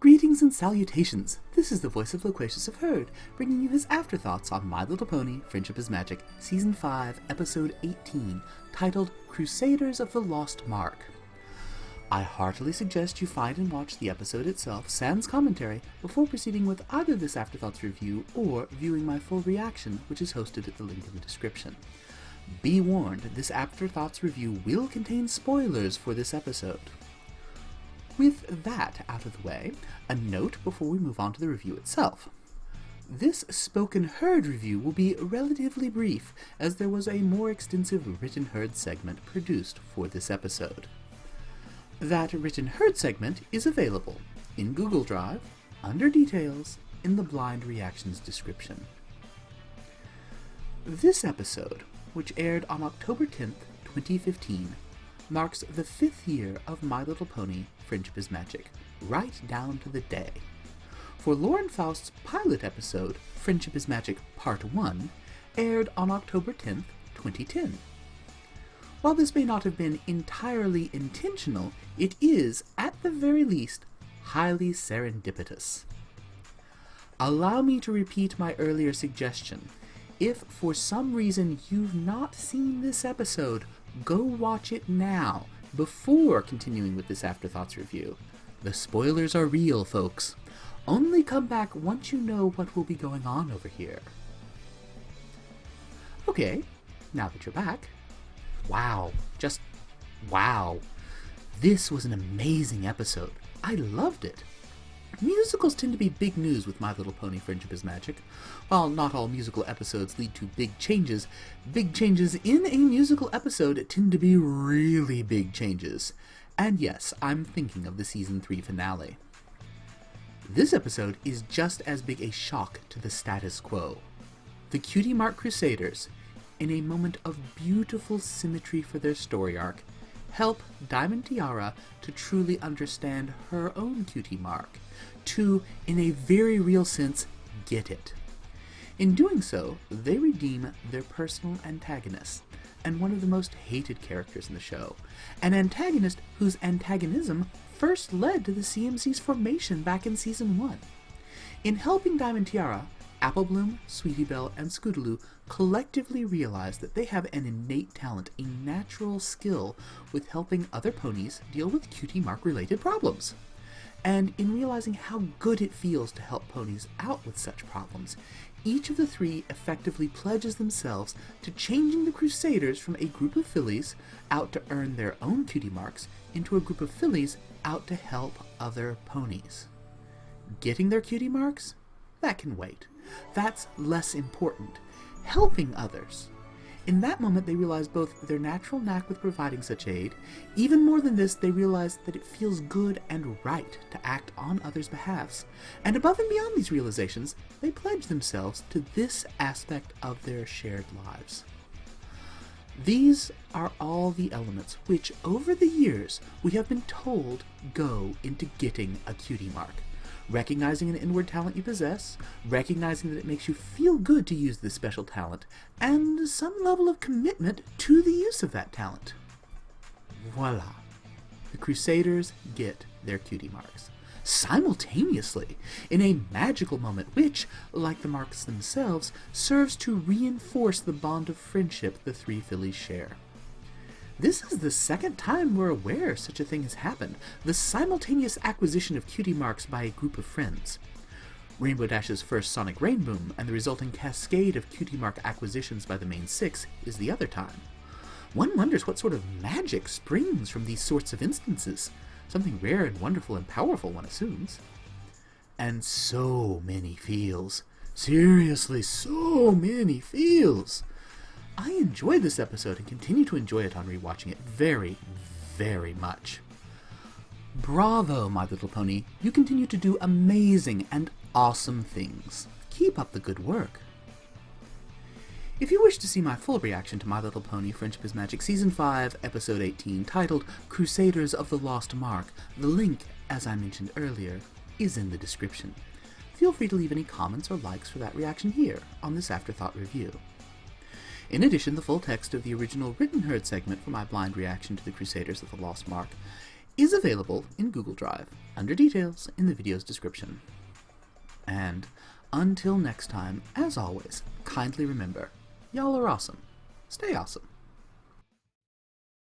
Greetings and salutations! This is the voice of Loquacious of Herd, bringing you his afterthoughts on My Little Pony, Friendship is Magic, Season 5, Episode 18, titled Crusaders of the Lost Mark. I heartily suggest you find and watch the episode itself, sans commentary, before proceeding with either this Afterthoughts review or viewing my full reaction, which is hosted at the link in the description. Be warned, this Afterthoughts review will contain spoilers for this episode. With that out of the way, a note before we move on to the review itself. This spoken herd review will be relatively brief, as there was a more extensive written herd segment produced for this episode. That written herd segment is available in Google Drive, under Details, in the Blind Reactions description. This episode, which aired on October 10th, 2015, marks the 5th year of My Little Pony, Friendship is Magic, right down to the day. For Lauren Faust's pilot episode, Friendship is Magic Part 1, aired on October 10th, 2010. While this may not have been entirely intentional, it is, at the very least, highly serendipitous. Allow me to repeat my earlier suggestion. If, for some reason, you've not seen this episode, go watch it now, before continuing with this Afterthoughts review. The spoilers are real, folks. Only come back once you know what will be going on over here. Okay, now that you're back, wow, just wow. This was an amazing episode. I loved it. Musicals tend to be big news with My Little Pony Friendship is Magic. While not all musical episodes lead to big changes in a musical episode tend to be really big changes. And yes, I'm thinking of the Season 3 finale. This episode is just as big a shock to the status quo. The Cutie Mark Crusaders, in a moment of beautiful symmetry for their story arc, help Diamond Tiara to truly understand her own cutie mark, to, in a very real sense, get it. In doing so, they redeem their personal antagonist, and one of the most hated characters in the show, an antagonist whose antagonism first led to the CMC's formation back in Season 1. In helping Diamond Tiara, Applebloom, Sweetie Belle, and Scootaloo collectively realize that they have an innate talent, a natural skill with helping other ponies deal with cutie mark-related problems. And in realizing how good it feels to help ponies out with such problems, each of the three effectively pledges themselves to changing the Crusaders from a group of fillies out to earn their own cutie marks into a group of fillies out to help other ponies. Getting their cutie marks? That can wait. That's less important. Helping others. In that moment, they realize both their natural knack with providing such aid. Even more than this, they realize that it feels good and right to act on others' behalves. And above and beyond these realizations, they pledge themselves to this aspect of their shared lives. These are all the elements which, over the years, we have been told go into getting a cutie mark. Recognizing an inward talent you possess, recognizing that it makes you feel good to use this special talent, and some level of commitment to the use of that talent. Voila! The Crusaders get their cutie marks. Simultaneously, in a magical moment which, like the marks themselves, serves to reinforce the bond of friendship the three fillies share. This is the second time we're aware such a thing has happened, the simultaneous acquisition of cutie marks by a group of friends. Rainbow Dash's first Sonic Rainboom and the resulting cascade of cutie mark acquisitions by the main six is the other time. One wonders what sort of magic springs from these sorts of instances, something rare and wonderful and powerful, one assumes. And so many feels. Seriously, so many feels. I enjoyed this episode and continue to enjoy it on rewatching it very, very much. Bravo, My Little Pony. You continue to do amazing and awesome things. Keep up the good work. If you wish to see my full reaction to My Little Pony Friendship is Magic Season 5, Episode 18, titled Crusaders of the Lost Mark, the link, as I mentioned earlier, is in the description. Feel free to leave any comments or likes for that reaction here on this Afterthought review. In addition, the full text of the original written herd segment for my blind reaction to the Crusaders of the Lost Mark is available in Google Drive under details in the video's description. And until next time, as always, kindly remember, y'all are awesome. Stay awesome.